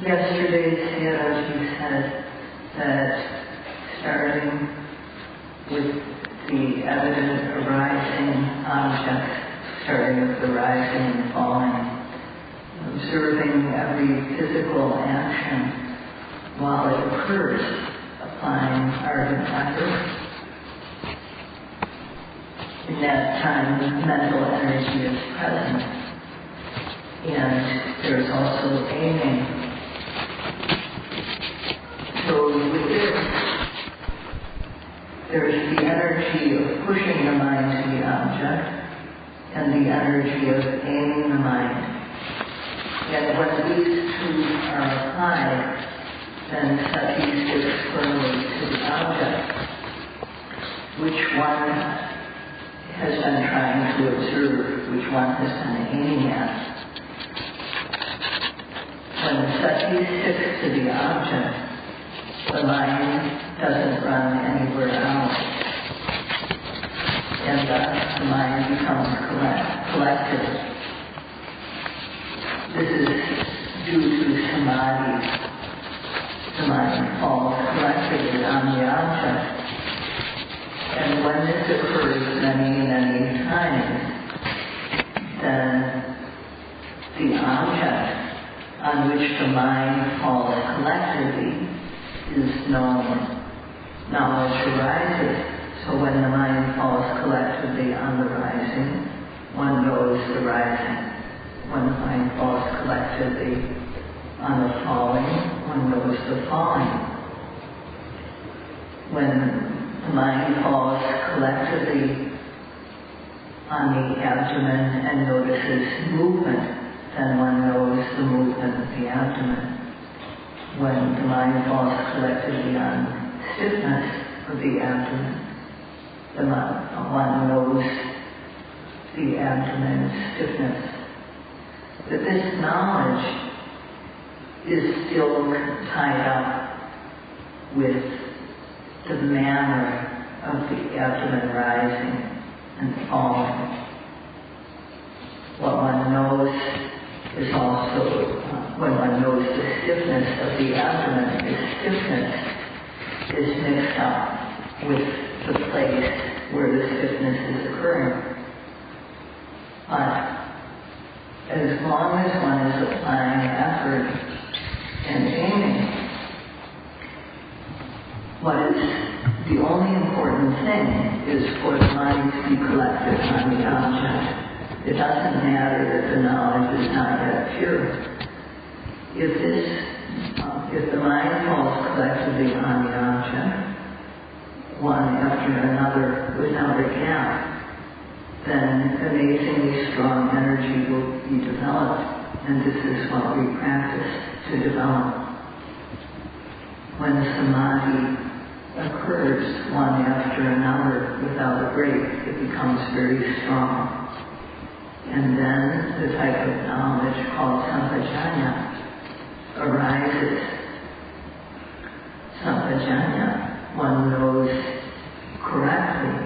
Yesterday, Sayadaw said that starting with the evident arising objects, starting with the rising and falling, observing every physical action while it occurs, applying ardent effort. In that time, mental energy is present, and there's also aiming. So with this, there's the energy of pushing the mind to the object and the energy of aiming the mind. And when these two are applied, then sati sticks firmly to the object, which one has been trying to observe, which one has been aiming at. When sati sticks to the object, the mind doesn't run anywhere else, and thus the mind becomes collected. This is due to samadhi. The mind falls collectively on the object, and when this occurs many, many times, then the object on which the mind falls collectively is known. Knowledge arises, so when the mind falls collectively on the rising, one knows the rising. When the mind falls collectively on the falling, one knows the falling. When the mind falls collectively on the abdomen and notices movement, then one knows the movement of the abdomen. When the mind falls collectively on stiffness of the abdomen, one knows the abdomen's stiffness. But this knowledge is still tied up with the manner of the abdomen rising and falling. What one knows is also, when one knows the stiffness of the abdomen, the stiffness is mixed up with the place where the stiffness is occurring. But as long as one is applying effort and aiming, what is the only important thing is for the mind to be collected on the object. It doesn't matter that the knowledge is not yet pure. If the mind falls collectively on the object, one after another without a gap, then amazingly strong energy will be developed, and this is what we practice to develop. When samadhi occurs one after another without a break, it becomes very strong. And then the type of knowledge called sampajanya arises. Sampajanya, one knows correctly,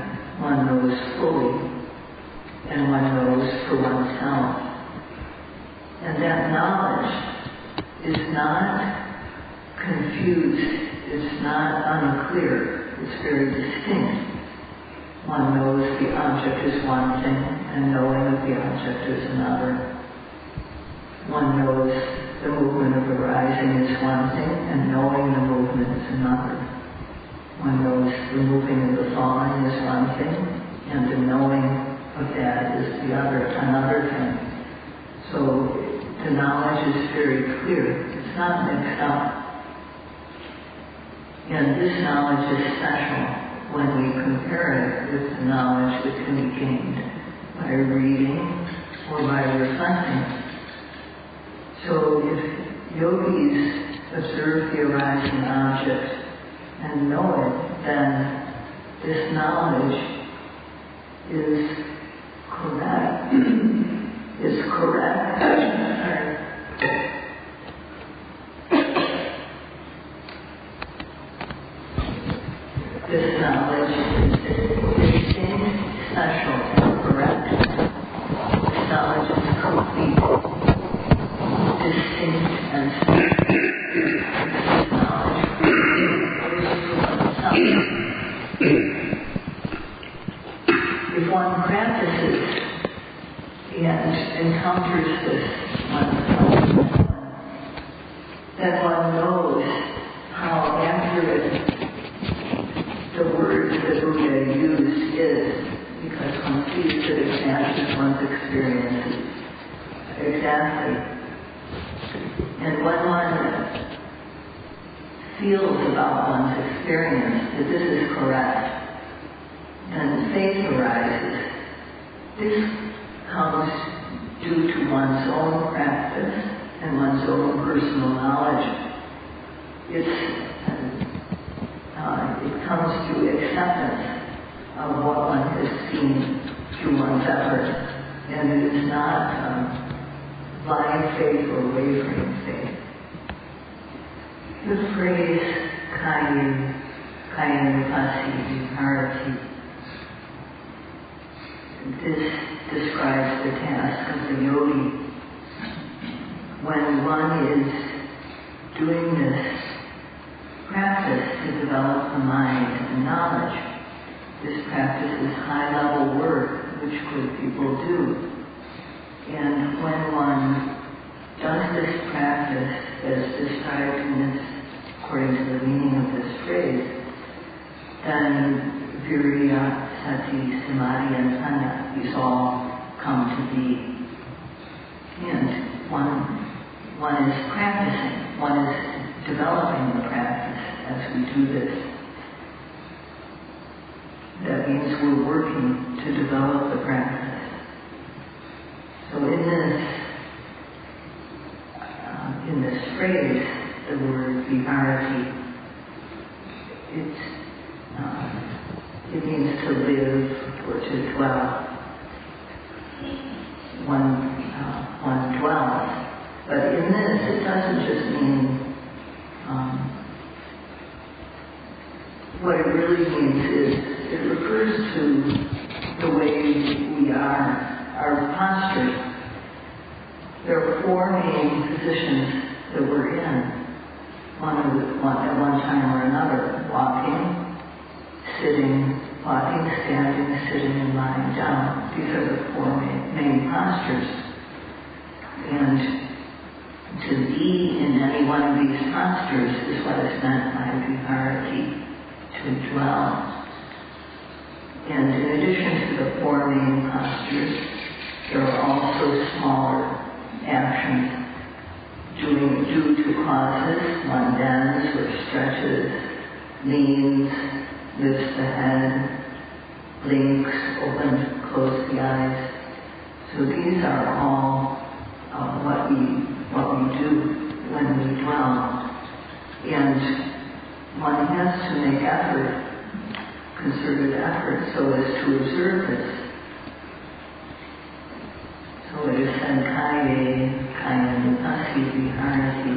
one knows fully, and one knows for oneself. And that knowledge is not confused, it's not unclear, it's very distinct. One knows the object is one thing, and knowing of the object is another. One knows the movement of arising is one thing, and knowing the movement is another. One knows the moving of the falling is one thing, and the knowing of that is another thing. So the knowledge is very clear. It's not mixed up. And this knowledge is special when we compare it with the knowledge that can be gained by reading or by reflecting. So if yogis observe the arising object and know it, then this knowledge is correct. This knowledge is distinct, special, and correct. This knowledge is complete, distinct, and special. then one knows how accurate the words that Buddha used is, because one sees that it matches one's experiences exactly. And when one feels about one's experience that this is correct, then faith arises. This comes due to one's own practice and one's own personal knowledge. It comes through acceptance of what one has seen through one's effort, and it is not blind faith or wavering faith. The phrase kaya viharati, this describes the task of the yogi. When one is doing this practice to develop the mind and knowledge, this practice is high-level work which good people do. And when one does this practice as described in this, according to the meaning of this phrase, then virya, sati, samadhi, and panna, these all come to be. And one is practicing, one is developing the practice as we do this. That means we're working to develop the practice. So in this phrase, the word viharati, it means to live or to dwell. One dwells. But in this, it doesn't just mean, what it really means is, it refers to the way we are, our posture. There are four main positions that we're in, at one time or another: walking, sitting, standing, sitting, and lying down. These are the four main postures. And to be in any one of these postures is what is meant by viharati, to dwell. And in addition to the four main postures, there are also smaller actions due to causes. One bends or stretches, leans, lifts the head, blinks, opens, closes the eyes. So these are all what we do when we dwell. And one has to make effort, concerted effort, so as to observe this. So it is said, kaya viharati.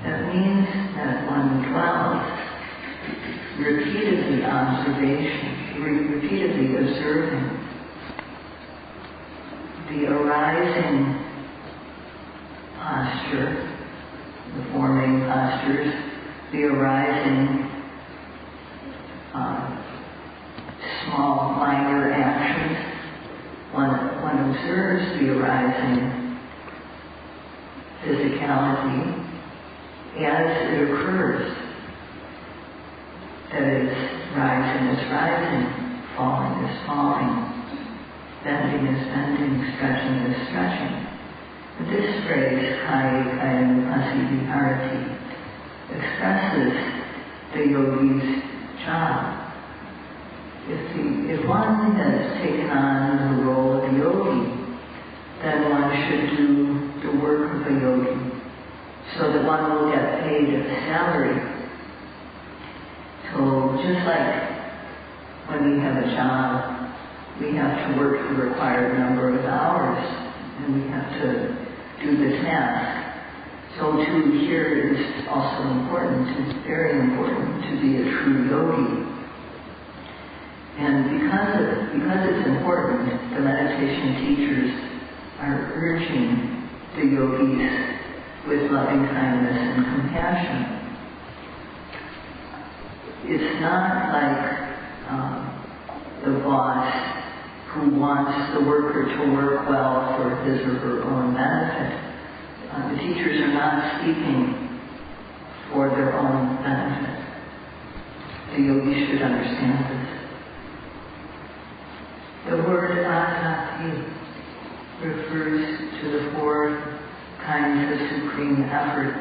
That means that one dwells, repeatedly observing the arising posture, the four main postures, the arising small minor actions. One observes the arising physicality as it occurs. That is, rising is rising, falling is falling, bending is bending, stretching is stretching. This phrase, kaya viharati, expresses the yogi's job. If one has taken on the role of a yogi, then one should do the work of a yogi, so that one will get paid a salary. So just like when we have a job, we have to work the required number of hours, and we have to do the task. So too here is also important, it's very important to be a true yogi. And because it's important, the meditation teachers are urging the yogis with loving kindness and compassion. It's not like the boss who wants the worker to work well for his or her own benefit. The teachers are not speaking for their own benefit. The yogi should understand this. The word asati refers to the four kinds of supreme effort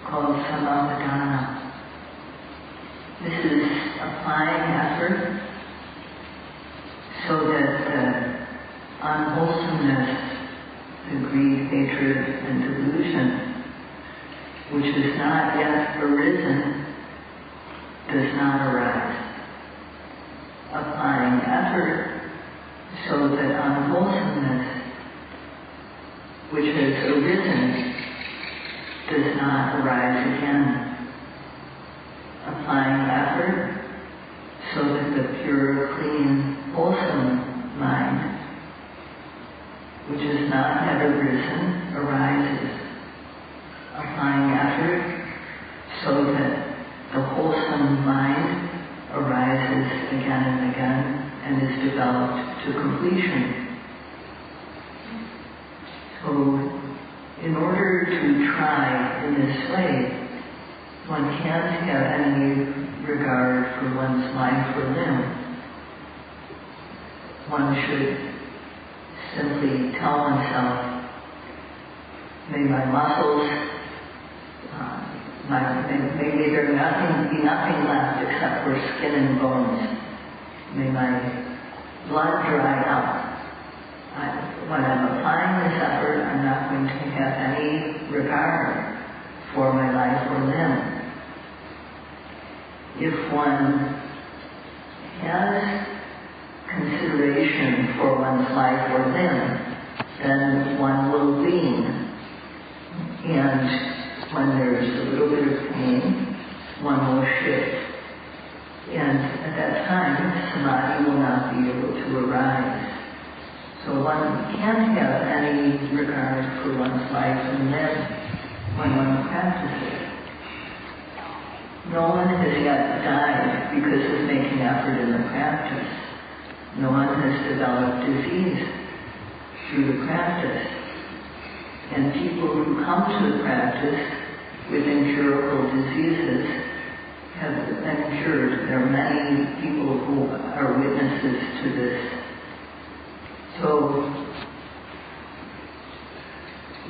called samavadana. This is applying effort so that the unwholesomeness, the greed, hatred, and delusion, which has not yet arisen, does not arise. Applying effort so that unwholesomeness, which has arisen, does not arise again. Applying effort so that the pure, clean, wholesome mind, which has not yet arisen, arises. Applying effort so that the wholesome mind arises again and again and is developed to completion. So, in order to try in this way, one can't have any regard for one's life or limb. One should simply tell oneself, may my muscles, may there be nothing left except for skin and bones. May my blood dry up. When I'm applying this effort, I'm not going to have any regard for my life or limb. If one has consideration for one's life or limb, then one will lean. And when there's a little bit of pain, one will shift. And at that time, samadhi will not be able to arise. So one can't have any regard for one's life and limb when one practices. No one has yet died because of making effort in the practice. No one has developed disease through the practice. And people who come to the practice with incurable diseases have been cured. There are many people who are witnesses to this. So,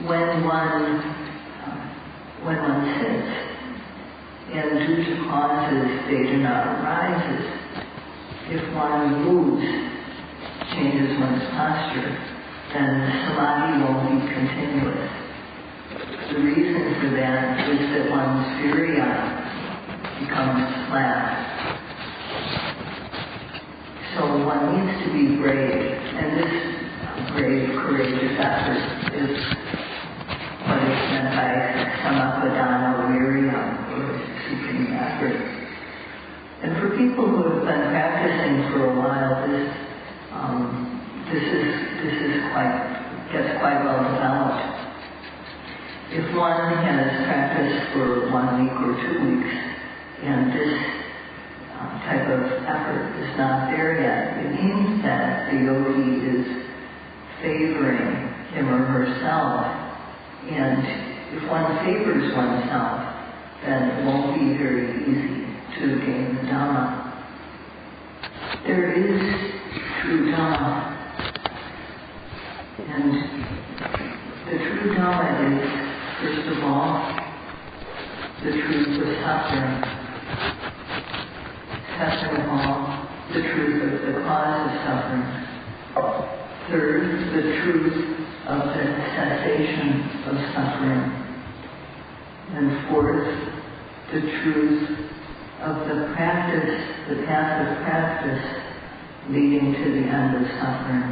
when one sits, and due to causes they do not arise, if one moves, changes one's posture, then samadhi won't be continuous. The reason for that is that one's virya becomes flat. So one needs to be brave, and this brave, courageous effort is what is meant by samavadana virya, or supreme effort. And for people who have been practicing for a while, this gets quite well developed. If one has practiced for 1 week or 2 weeks, and this type of effort is not there yet, it means that the yogi is favoring him or herself. And if one favors oneself, then it won't be very easy to gain the Dhamma. There is true Dhamma. And the true Dhamma is, first of all, the truth of suffering. Second of all, the truth of the cause of suffering. Third, the truth of the cessation of suffering. And fourth, the truth of the practice, the path of practice leading to the end of suffering.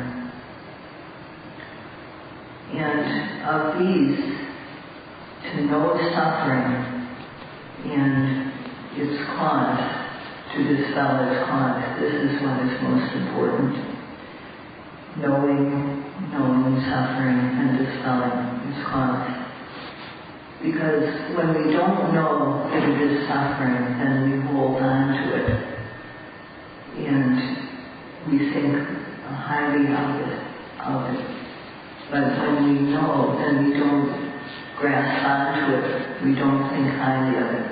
And of these, to know suffering and its cause, to dispel its cause, this is what is most important. Knowing suffering and dispelling its cause. Because when we don't know that it is suffering, then we hold on to it. And we think highly of it. But when we know, then we don't grasp onto it. We don't think highly of it.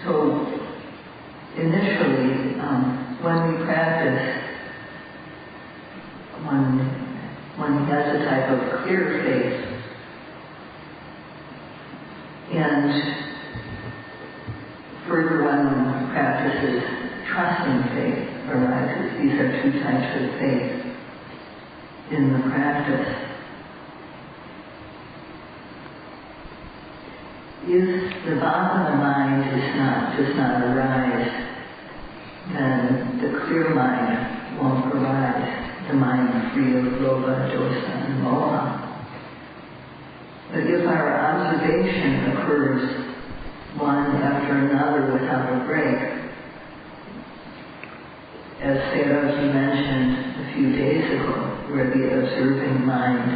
So initially, when we practice, one has a type of clear faith, and further when one practices, trusting faith arises. These are two types of faith in the practice. If the Bhava mind does not arise, then the clear mind won't arise, the mind free of lobha, dosa, and moha. But if our observation occurs one after another without a break, as Sayadaw mentioned a few days ago, where the observing mind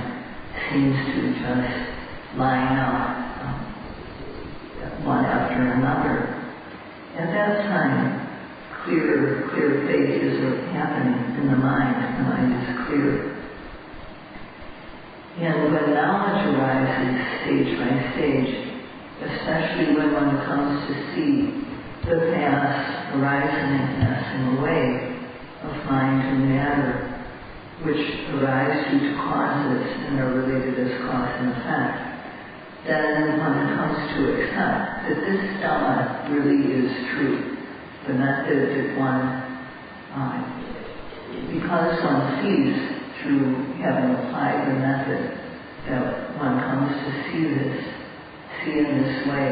seems to just line up one after another, at that time, clear faith is happening in the mind. The mind is clear. And when knowledge arises stage by stage, especially when one comes to see the past arising and passing away of mind and matter, which arise due to causes and are related as cause and effect, then one comes to accept that this Dhamma really is true. The method that one, because one sees through having applied the method, that one comes to see in this way,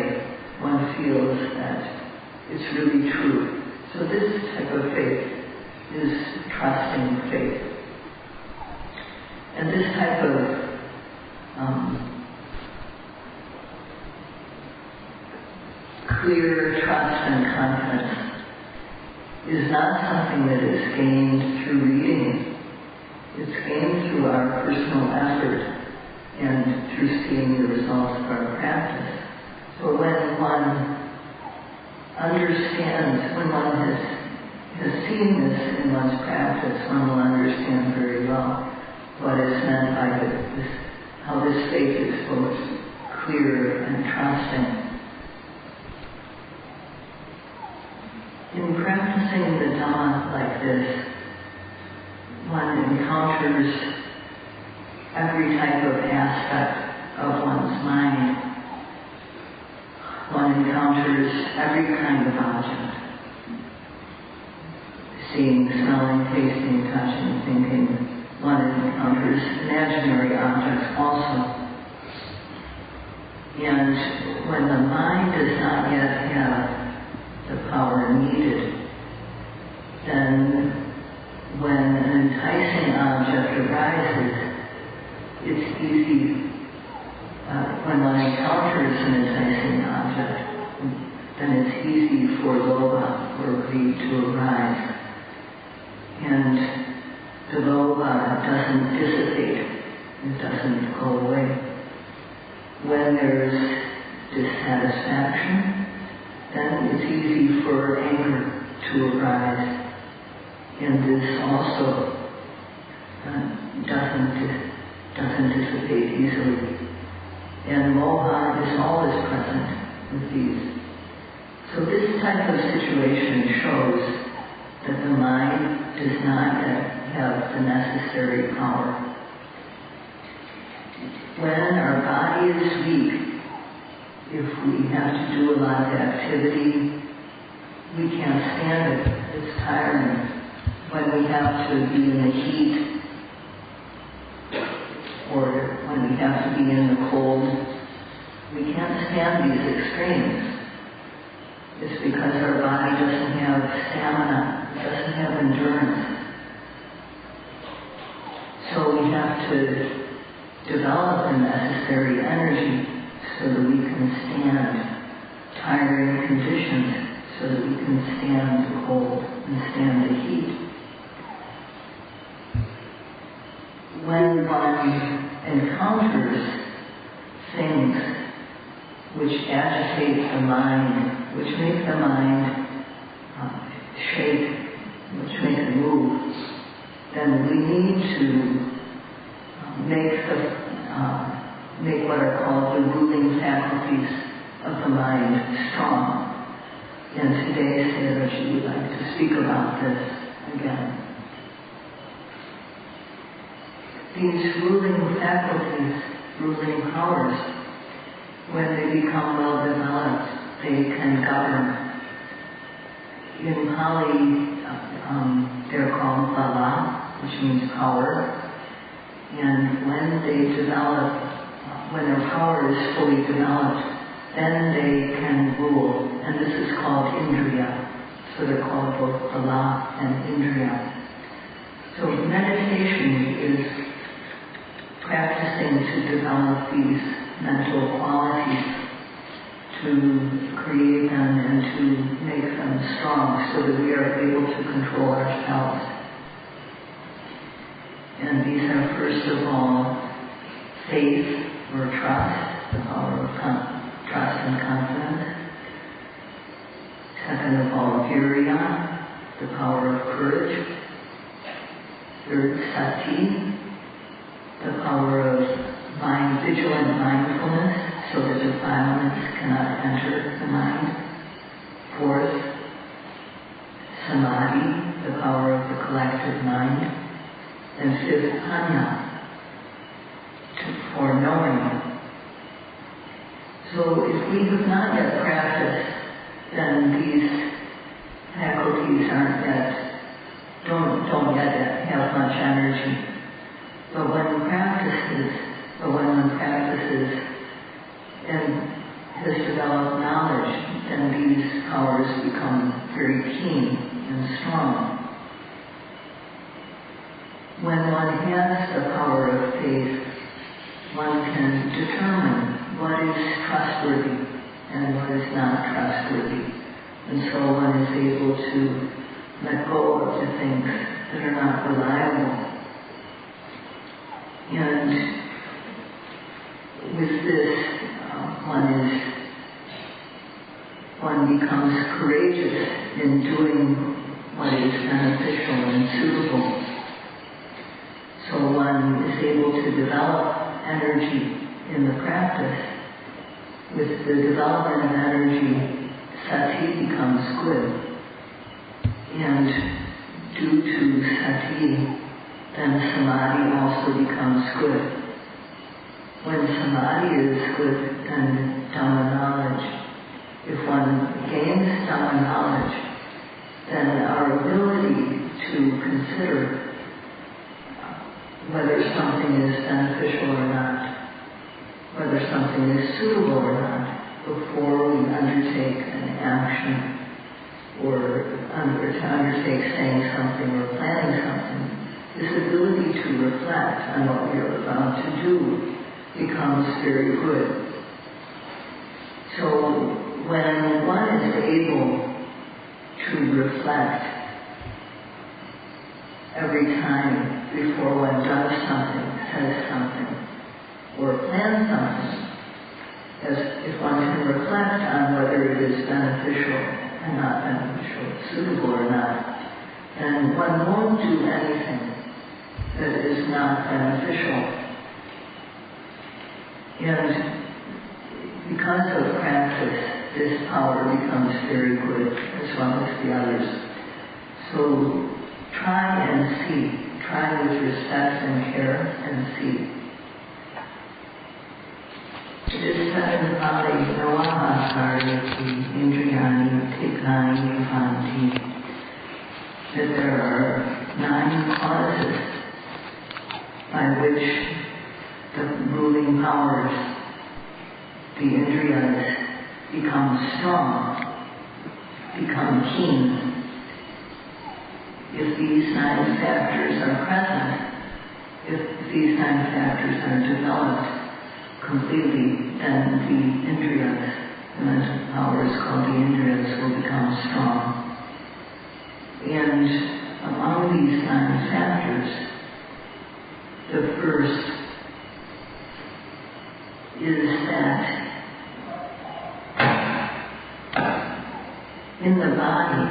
one feels that it's really true. So this type of faith is trusting faith. And this type of clear trust and confidence is not something that is gained through reading. It's gained through our personal effort and through seeing the results of our practice. So when one understands, when one has seen this in one's practice, one will understand very well what is meant by how this faith is both clear and trusting. In practicing the Dhamma like this, one encounters every type of aspect of one's mind. One encounters every kind of object. Seeing, smelling, tasting, touching, thinking. One encounters imaginary objects also. And when the mind does not yet have the power needed, then when an enticing object arises, it's easy, when one encounters an enticing object, then it's easy for lobha or greed to arise. And the lobha doesn't dissipate, it doesn't go away. When there's dissatisfaction, then it's easy for anger to arise. And this also doesn't dissipate easily. And moha is always present with these. So this type of situation shows that the mind does not yet have the necessary power. When our body is weak, if we have to do a lot of activity, we can't stand it. It's tiring. When we have to be in the heat, or when we have to be in the cold, we can't stand these extremes. It's because our body doesn't have stamina, it doesn't have endurance. So we have to develop the necessary energy so that we can stand tiring conditions, so that we can stand the cold and stand the heat. When one encounters things which agitate the mind, which make the mind shake, which make it move, then we need to make the make what are called the ruling faculties of the mind strong. And today, Sayadaw would like to speak about this again. These ruling faculties, ruling powers, when they become well developed, they can govern. In Pali, they're called bala, which means power. And when they develop, when their power is fully developed, then they can rule. And this is called Indriya. So they're called both bala and Indriya. So meditation is practicing to develop these mental qualities, to create them and to make them strong so that we are able to control ourselves. And these are first of all faith or trust, the power of trust and confidence. Second of all, virya, the power of courage. Third, sati, the power of vigilant mindfulness, so that the violence cannot enter the mind. Fourth, samadhi, the power of the collective mind. And fifth, panya, for knowing. So if we have not yet practiced, then these faculties don't yet have much energy. But when one practices and has developed knowledge, then these powers become very keen and strong. When one has the power of faith, one can determine what is trustworthy and what is not trustworthy. And so one is able to let go of the things that are not reliable. And with this, one becomes courageous in doing what is beneficial and suitable. So one is able to develop energy in the practice. With the development of energy, sati becomes good. And due to sati, then samadhi also becomes good. When samadhi is good, then Dhamma knowledge. If one gains Dhamma knowledge, then our ability to consider whether something is beneficial or not, whether something is suitable or not, before we undertake an action or to undertake saying something or planning something, this ability to reflect on what we are about to do becomes very good. So when one is able to reflect every time before one does something, says something, or plans something, as if one can reflect on whether it is beneficial and not beneficial, suitable or not, then one won't do anything that is not beneficial. And because of practice, this power becomes very good as well as the others. So try and see. Try with respect and care and see. It is said in Pali, Nawaha Sarvati Indriyani Tikani Bhanti, that there are 9 causes by which the ruling powers, the Indriyas, become strong, become keen. If these 9 factors are present, if these 9 factors are developed completely, then the Indriyas, the mental powers called the Indriyas, will become strong. And among these 9 factors, the first is that in the body,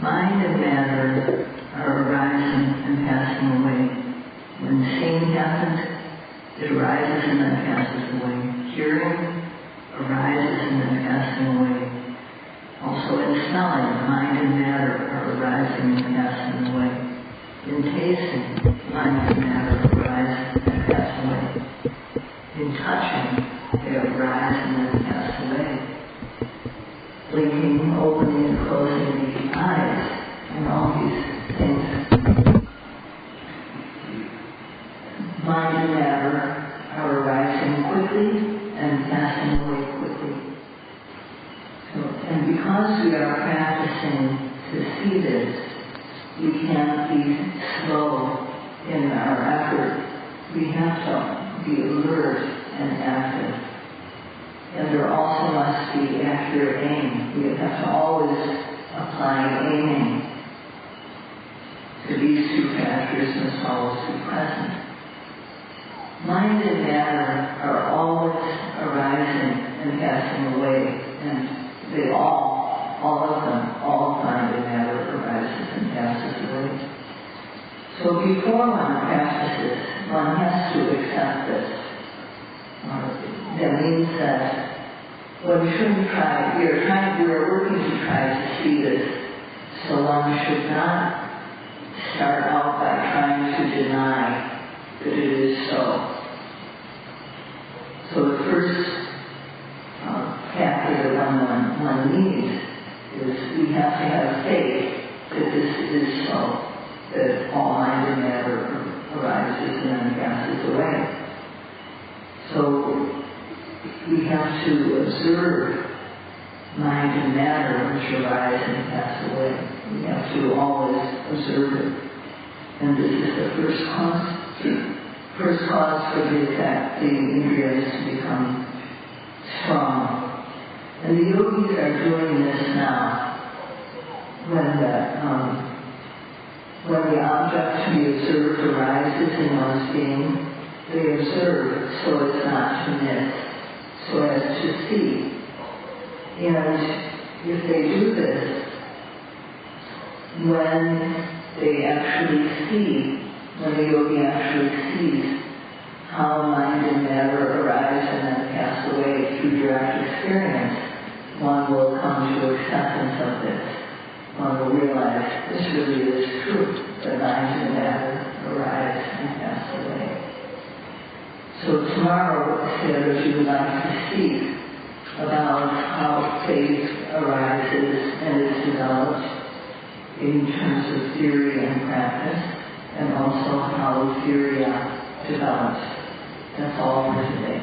mind and matter are arising and passing away. When seeing happens, It arises and then passes away. Hearing arises and then passing away. Also in smelling, mind and matter are arising and passing away. In tasting, mind and matter arise and pass away. In touching, they arise and then pass away. Blinking, opening and closing the eyes, and all these things. Mind and matter are arising quickly and passing away quickly. And because we are practicing to see this, we can't be slow in our effort. We have to be alert and active. And there also must be accurate aim. We have to always apply aiming. So these two factors must always be present. Mind and matter are always arising and passing away, and they all of them, all mind and matter arises and passes away. So before one practices, one has to accept this. That means that one shouldn't try, we're working to try to see this, so one should not start out by trying to deny that it is so. So the first factor that one needs is we have to have faith that this is so, that all mind and matter arises and then passes away. So we have to observe mind and matter which arise and pass away. We have to always observe it. And this is the first cause for the Indriyas to become strong. And the yogis are doing this now. When the object to be observed arises in one's being, they observe so as not to miss, so as to see. And if they do this, when they actually see, when the yogi actually sees how mind and matter arise and then pass away through direct experience, one will come to acceptance of this. One will realize this really is true, that mind and matter arise and pass away. So tomorrow, Sayadaw would like to speak about how faith arises and is developed in terms of theory and practice, and also how Virya develops. That's all for today.